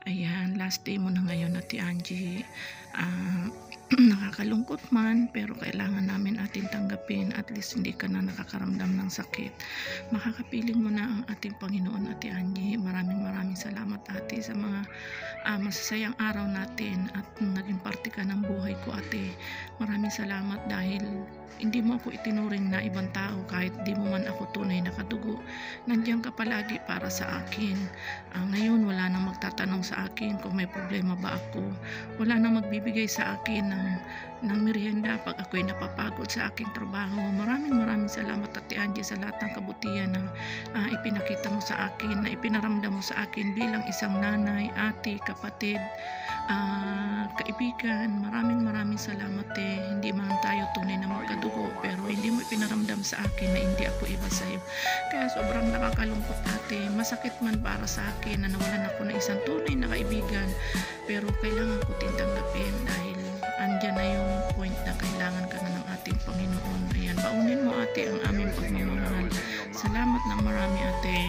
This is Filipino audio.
Ayan, last day mo na ngayon, Ate Angie. Ah, Nakakalungkot man, pero kailangan namin ating tanggapin. At least hindi ka na nakakaramdam ng sakit. Makakapiling mo na ang ating Panginoon, Ate Angie. Maraming maraming salamat, Ate, sa mga masasayang araw natin at naging parte ka ng buhay ko, Ate. Maraming salamat dahil hindi mo ako itinuring na ibang tao kahit di mo man ako tunay na kadugo. Nandiyan ka palagi para sa akin. Ngayon wala nang magtatanong sa akin kung may problema ba ako. Wala nang magbibigay sa akin ng merienda pag ako'y napapagod sa aking trabaho. Maraming salamat, Ate Angie, sa lahat ng kabutihan na ipinakita mo sa akin, na ipinaramdam mo sa akin bilang isang nanay, ate, kapatid, kaibigan. Maraming salamat, hindi man tayo tunay na magkadugo, pero hindi mo ipinaramdam sa akin na hindi ako iba sa'yo. Kaya sobrang nakakalungkot, Ate. Masakit man para sa akin na nawalan ako ng isang tunay na kaibigan, pero kailangan ko din tanggapin dahil andyan na yung point na kailangan ka na ng ating Panginoon. Ayan, baunin mo, Ate, ang aming pagmamahal. Salamat ng marami, Ate.